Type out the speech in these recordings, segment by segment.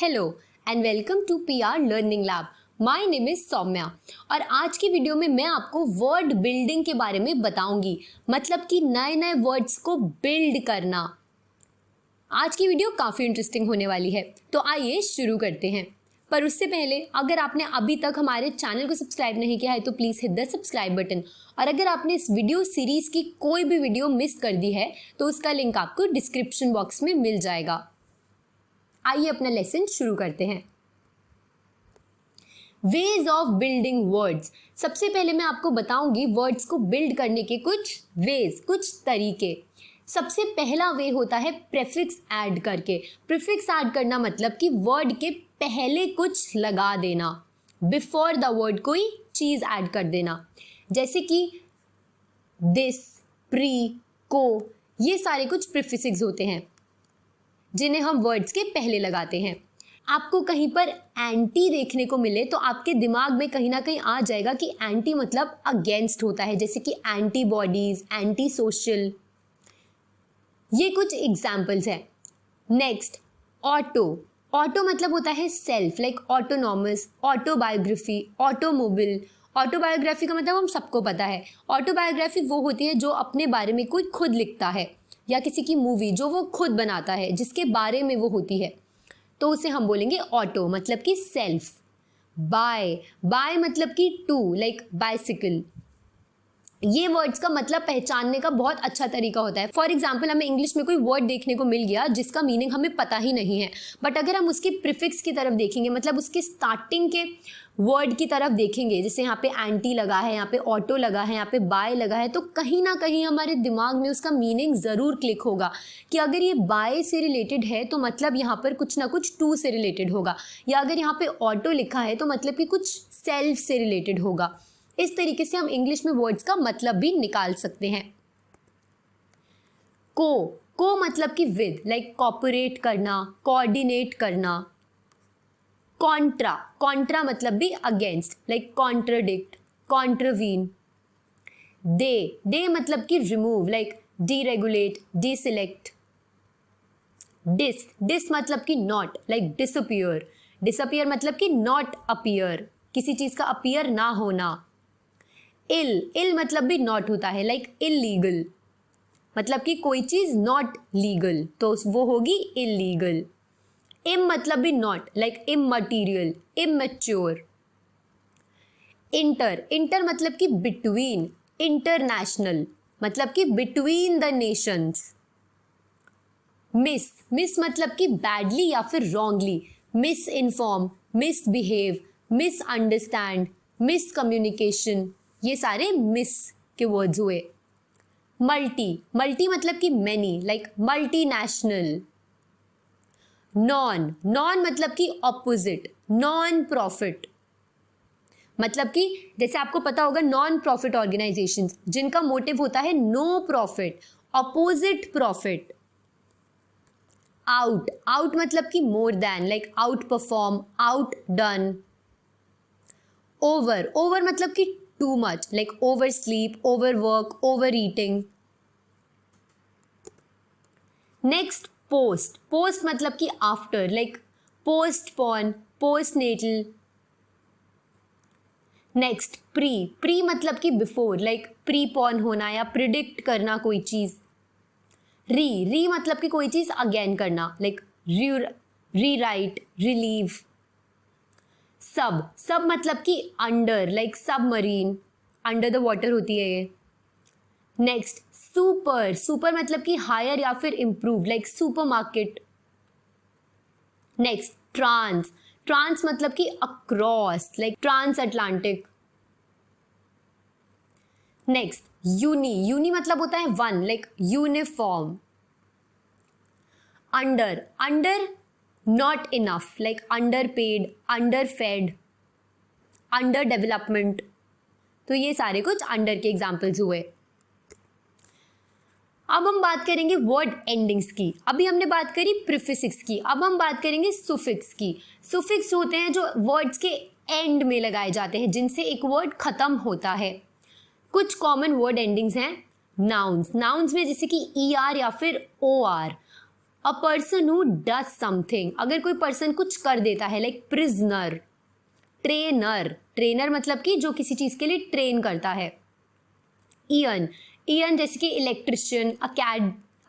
Hello and welcome to PR learning lab. My name is Saumya और आज की video में मैं आपको वर्ड बिल्डिंग के बारे में बताऊंगी, मतलब कि नए नए वर्ड्स को बिल्ड करना। आज की वीडियो काफ़ी इंटरेस्टिंग होने वाली है, तो आइए शुरू करते हैं। पर उससे पहले अगर आपने अभी तक हमारे चैनल को सब्सक्राइब नहीं किया है तो please hit the subscribe button, और अगर आपने इस वीडियो सीरीज़ की कोई भी वीडियो मिस कर दी है तो उसका लिंक आपको डिस्क्रिप्शन बॉक्स में मिल जाएगा। आइए अपना लेसन शुरू करते हैं। Ways of building words. सबसे पहले मैं आपको बताऊंगी वर्ड्स को बिल्ड करने के कुछ वेज, कुछ तरीके। सबसे पहला वे होता है प्रीफिक्स ऐड करके। प्रीफिक्स ऐड करना मतलब कि वर्ड के पहले कुछ लगा देना, बिफोर द वर्ड कोई चीज ऐड कर देना, जैसे कि दिस, प्री, को, ये सारे कुछ प्रीफिक्स होते हैं जिन्हें हम वर्ड्स के पहले लगाते हैं। आपको कहीं पर एंटी देखने को मिले तो आपके दिमाग में कहीं ना कहीं आ जाएगा कि एंटी मतलब अगेंस्ट होता है, जैसे कि एंटीबॉडीज, एंटी सोशल। ये कुछ एग्जाम्पल्स हैं। Next, auto. ऑटो मतलब होता है self, like autonomous, autobiography, automobile. Autobiography का मतलब हम सबको पता है। ऑटोबायोग्राफी वो होती है जो अपने बारे में कोई खुद लिखता है, या किसी की मूवी जो वो खुद बनाता है, जिसके बारे में वो होती है, तो उसे हम बोलेंगे ऑटो, मतलब कि सेल्फ। बाय, बाय मतलब कि टू, लाइक बाइसिकल। ये वर्ड्स का मतलब पहचानने का बहुत अच्छा तरीका होता है। फॉर एग्जाम्पल, हमें इंग्लिश में कोई वर्ड देखने को मिल गया जिसका मीनिंग हमें पता ही नहीं है, बट अगर हम उसके प्रीफिक्स की तरफ देखेंगे, मतलब उसके स्टार्टिंग के वर्ड की तरफ देखेंगे, जैसे यहाँ पे एंटी लगा है, यहाँ पे ऑटो लगा है, यहाँ पे बाय लगा है, तो कहीं ना कहीं हमारे दिमाग में उसका मीनिंग ज़रूर क्लिक होगा कि अगर ये बाय से रिलेटेड है तो मतलब यहाँ पर कुछ ना कुछ टू से रिलेटेड होगा, या अगर यहाँ पे ऑटो लिखा है तो मतलब कि कुछ सेल्फ से रिलेटेड होगा। इस तरीके से हम इंग्लिश में वर्ड्स का मतलब भी निकाल सकते हैं। को मतलब कि विद, लाइक कॉपरेट करना, कोऑर्डिनेट करना। कॉन्ट्रा मतलब भी अगेंस्ट, लाइक कॉन्ट्रडिक्ट, कॉन्ट्रवीन। दे मतलब कि रिमूव, लाइक डीरेगुलेट, डीसिलेक्ट। डिस मतलब कि नॉट, लाइक डिसअपियर मतलब कि नॉट अपीयर, किसी चीज का अपीयर ना होना। इल मतलब भी नॉट होता है, लाइक इलीगल, मतलब कि कोई चीज नॉट लीगल, तो वो होगी इलीगल। इम मतलब भी नॉट, लाइक इममटीरियल, इमैच्योर। इंटर मतलब कि बिटवीन, इंटरनेशनल मतलब कि बिटवीन द नेशंस। मिस मतलब कि बैडली या फिर wrongly, miss inform, misbehave, misunderstand, miscommunication, ये सारे मिस के वर्ड्स हुए। मल्टी मतलब कि मैनी, लाइक मल्टीनेशनल। नॉन मतलब कि ऑपोजिट, नॉन प्रॉफिट, मतलब कि जैसे आपको पता होगा नॉन प्रॉफिट ऑर्गेनाइजेशंस जिनका मोटिव होता है no profit, opposite profit. Out मतलब कि more than, like outperform, outdone. Over मतलब कि too much, like oversleep, overwork, overeating. Next, post मतलब कि after, like postpone, postnatal. Next, pre मतलब कि बिफोर, लाइक प्रीपोन होना या प्रिडिक्ट करना कोई चीज। री मतलब कि कोई चीज अगेन करना, लाइक रीराइट, रिलीव। सब मतलब कि under, like submarine, under the water होती है ये। नेक्स्ट, सुपर मतलब कि हायर या फिर improve, like supermarket. Next, trans मतलब कि across, like transatlantic. Next, uni मतलब होता है one, like uniform. Under not enough, like underpaid, underfed, underdevelopment. तो ये सारे कुछ अंडर के एग्जाम्पल्स हुए। अब हम बात करेंगे वर्ड एंडिंग्स की। अभी हमने बात करी प्रीफिक्स की, अब हम बात करेंगे सुफिक्स की। सुफिक्स होते हैं जो वर्ड्स के एंड में लगाए जाते हैं, जिनसे एक वर्ड खत्म होता है। कुछ कॉमन वर्ड एंडिंग्स हैं नाउन्स में, जैसे कि ER या फिर OR। A person who does something, अगर कोई पर्सन कुछ कर देता है, लाइक प्रिजनर। ट्रेनर, ट्रेनर मतलब कि जो किसी चीज के लिए ट्रेन करता है। इयन, इयन जैसे कि इलेक्ट्रिशियन,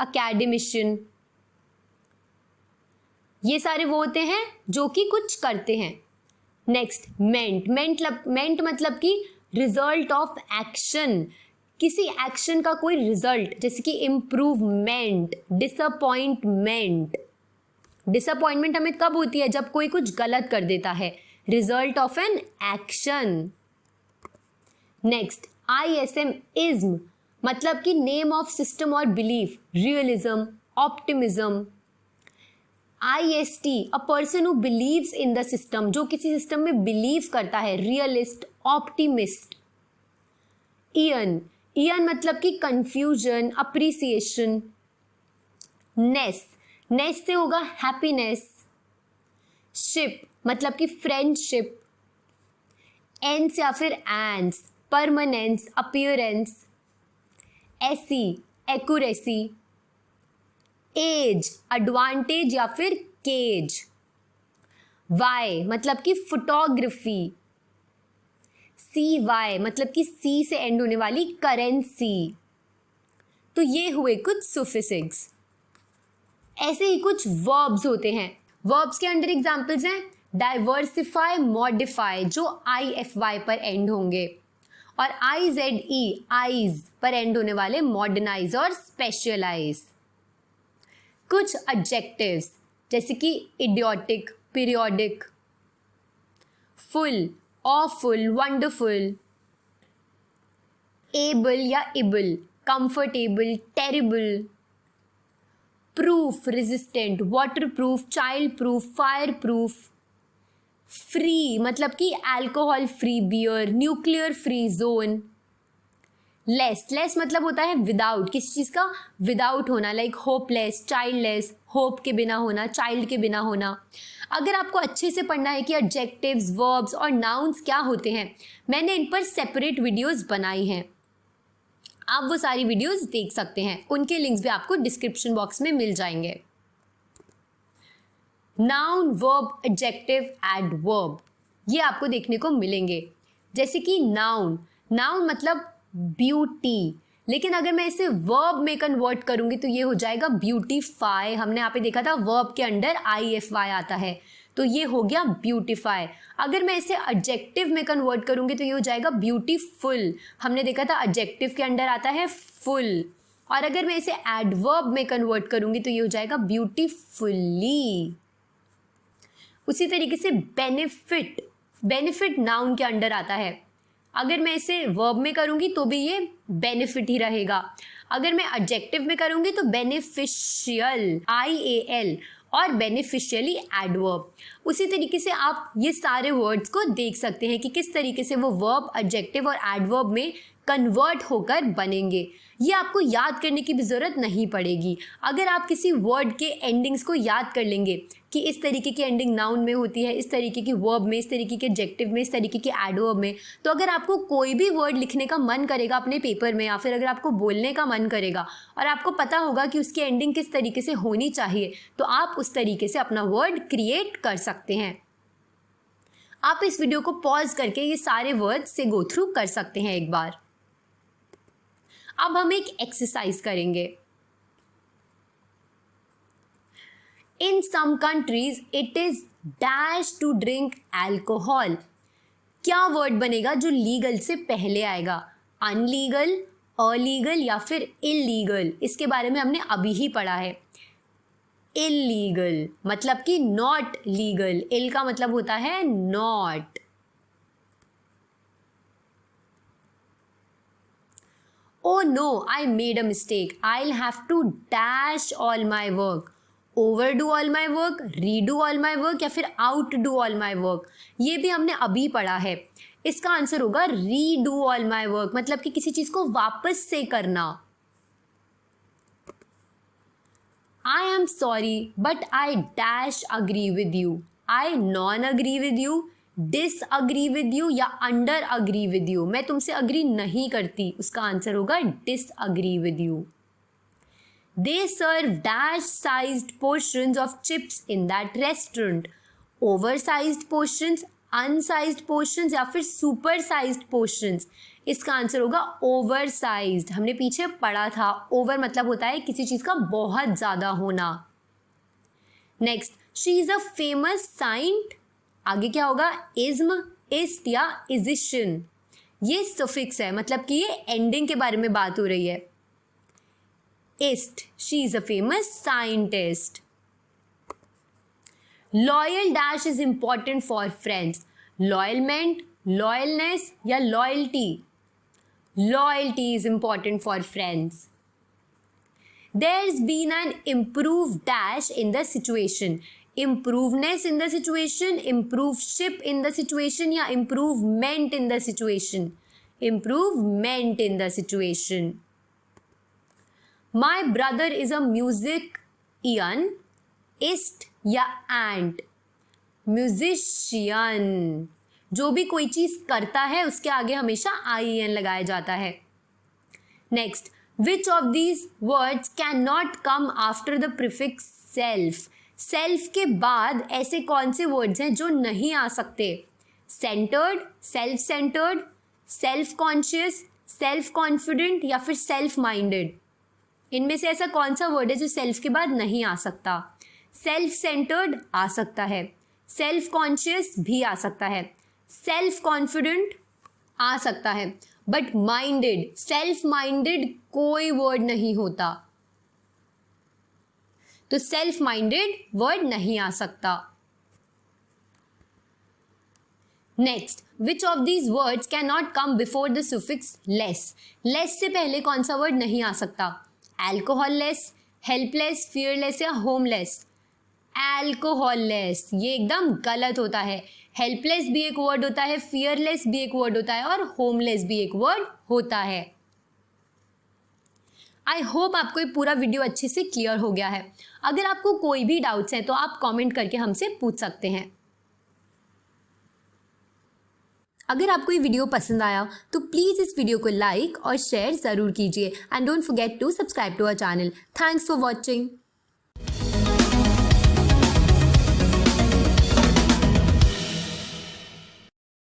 अकेडमिशियन, ये सारे वो होते हैं जो कि कुछ करते हैं। नेक्स्ट मेंट, मेंट मतलब कि रिजल्ट ऑफ एक्शन, किसी एक्शन का कोई रिजल्ट, जैसे कि इम्प्रूवमेंट, डिसअपॉइंटमेंट। डिसअपॉइंटमेंट हमें कब होती है? जब कोई कुछ गलत कर देता है, result of an action. Next ISM, ism मतलब कि नेम ऑफ सिस्टम और belief, realism, optimism. IST, a person who believes in the system, जो किसी सिस्टम में बिलीव करता है, रियलिस्ट, ऑप्टिमिस्ट। इयन, इयन मतलब कि कंफ्यूजन, अप्रिसिएशन। नेस, नेस से होगा हैप्पीनेस। शिप मतलब कि फ्रेंडशिप। एंस या फिर ance, permanence, appearance. Acy, accuracy. Age, advantage या फिर केज। वाई मतलब कि फोटोग्राफी। CY मतलब कि सी से एंड होने वाली करेंसी। तो ये हुए कुछ सुफिक्स। ऐसे ही कुछ वर्ब्स होते हैं। वर्ब्स के अंडर एग्जांपल्स हैं डाइवर्सिफाई, मॉडिफाई, जो IFY पर एंड होंगे, और IZE, आइज पर एंड होने वाले मॉडर्नाइज और स्पेशलाइज। कुछ एडजेक्टिव्स जैसे कि idiotic, periodic, ful, awful, wonderful. Able या ible, comfortable, terrible. Proof, resistant, water proof, child proof, fire proof. Free मतलब कि alcohol free beer, nuclear free zone. Less, less मतलब होता है विदाउट, किसी चीज का विदाउट होना, लाइक होपलेस, चाइल्डलेस, होप के बिना होना, चाइल्ड के बिना होना। अगर आपको अच्छे से पढ़ना है कि एडजेक्टिव्स, वर्ब्स और नाउन्स क्या होते हैं, मैंने इन पर सेपरेट वीडियोस बनाई हैं, आप वो सारी वीडियोस देख सकते हैं, उनके लिंक्स भी आपको डिस्क्रिप्शन बॉक्स में मिल जाएंगे। नाउन, वर्ब, एडजेक्टिव, एडवर्ब, ये आपको देखने को मिलेंगे। जैसे कि नाउन, नाउन मतलब ब्यूटी, लेकिन अगर मैं इसे वर्ब में कन्वर्ट करूंगी तो ये हो जाएगा ब्यूटीफाई। हमने यहाँ पे देखा था वर्ब के अंडर IFY आता है, तो ये हो गया ब्यूटीफाई। अगर मैं इसे एडजेक्टिव में कन्वर्ट करूंगी तो ये हो जाएगा ब्यूटीफुल। हमने देखा था एडजेक्टिव के अंडर आता है फुल। और अगर मैं इसे एडवर्ब में कन्वर्ट करूंगी तो ये हो जाएगा ब्यूटीफुली। उसी तरीके से बेनिफिट, बेनिफिट नाउन के अंडर आता है, अगर मैं इसे वर्ब में करूंगी तो भी ये बेनिफिट ही रहेगा। अगर मैं एडजेक्टिव में करूंगी तो बेनिफिशियल, IAL, और बेनिफिशियली एडवर्ब। उसी तरीके से आप ये सारे वर्ड्स को देख सकते हैं कि किस तरीके से वो वर्ब, एडजेक्टिव और एडवर्ब में कन्वर्ट होकर बनेंगे। ये आपको याद करने की भी ज़रूरत नहीं पड़ेगी। अगर आप किसी वर्ड के एंडिंग्स को याद कर लेंगे कि इस तरीके की एंडिंग नाउन में होती है, इस तरीके की वर्ब में, इस तरीके के एडजेक्टिव में, इस तरीके के एडवर्ब में, तो अगर आपको कोई भी वर्ड लिखने का मन करेगा अपने पेपर में, या फिर अगर आपको बोलने का मन करेगा और आपको पता होगा कि उसकी एंडिंग किस तरीके से होनी चाहिए, तो आप उस तरीके से अपना वर्ड क्रिएट कर सकते हैं। आप इस वीडियो को पॉज करके ये सारे वर्ड से गो थ्रू कर सकते हैं एक बार। अब हम एक एक्सरसाइज करेंगे। In some countries it is dash to drink alcohol. क्या वर्ड बनेगा जो लीगल से पहले आएगा? अनलीगल, अलीगल या फिर इलीगल? इसके बारे में हमने अभी ही पढ़ा है। इलीगल मतलब कि नॉट लीगल, इल का मतलब होता है not. Oh no, I made a mistake. I'll have to dash all my work. Overdo all my work, redo all my work या फिर outdo all my work. ये भी हमने अभी पढ़ा है। इसका आंसर होगा redo all my work, मतलब कि किसी चीज को वापस से करना। I am sorry, but I dash agree with you. I non-agree with you, disagree with you या अंडर अग्री विद यू। मैं तुमसे अग्री नहीं करती, उसका आंसर होगा disagree with you. They serve dash-sized portions of chips in that restaurant. Oversized portions, unsized portions या फिर super-sized portions. इसका आंसर होगा oversized. हमने पीछे पढ़ा था. Over मतलब होता है किसी चीज़ का बहुत ज़्यादा होना. Next, she is a famous saint. आगे क्या होगा? ism, ist या isician. ये suffix है, मतलब कि ये ending के बारे में बात हो रही है. ist, she is a famous scientist. Loyal dash is important for friends. Loyalment, loyalness या loyalty. Loyalty is important for friends. There's been an improved dash in the situation. Improvedness in the situation, improveship in the situation या improvement in the situation. Improvement in the situation. My brother is a musician. ist या and. Musician. जो भी कोई चीज़ करता है उसके आगे हमेशा IN लगाया जाता है. Next, which of these words cannot come after the prefix self? Self के बाद ऐसे कौन से words हैं जो नहीं आ सकते? Centered, self-centered, self-conscious, self-confident या फिर self-minded. इनमें से ऐसा कौन सा वर्ड है जो सेल्फ के बाद नहीं आ सकता? सेल्फ सेंटर्ड आ सकता है, सेल्फ कॉन्शियस भी आ सकता है, सेल्फ कॉन्फिडेंट आ सकता है, बट माइंडेड, सेल्फ माइंडेड कोई वर्ड नहीं होता. तो सेल्फ माइंडेड वर्ड नहीं आ सकता. Next, which of these words can not come before the suffix less? Less से पहले कौन सा वर्ड नहीं आ सकता? एल्कोहललेस, हेल्पलेस, फियरलेस या होमलेस? एल्कोहललेस. ये एकदम गलत होता है. हेल्पलेस भी एक वर्ड होता है, फियरलेस भी एक वर्ड होता है और होमलेस भी एक वर्ड होता है. आई होप आपको ये पूरा वीडियो अच्छे से क्लियर हो गया है. अगर आपको कोई भी डाउट्स हैं तो आप कमेंट करके हमसे पूछ सकते हैं. अगर आपको ये वीडियो पसंद आया तो प्लीज़ इस वीडियो को लाइक और शेयर ज़रूर कीजिए and don't forget to subscribe to our channel. Thanks for watching.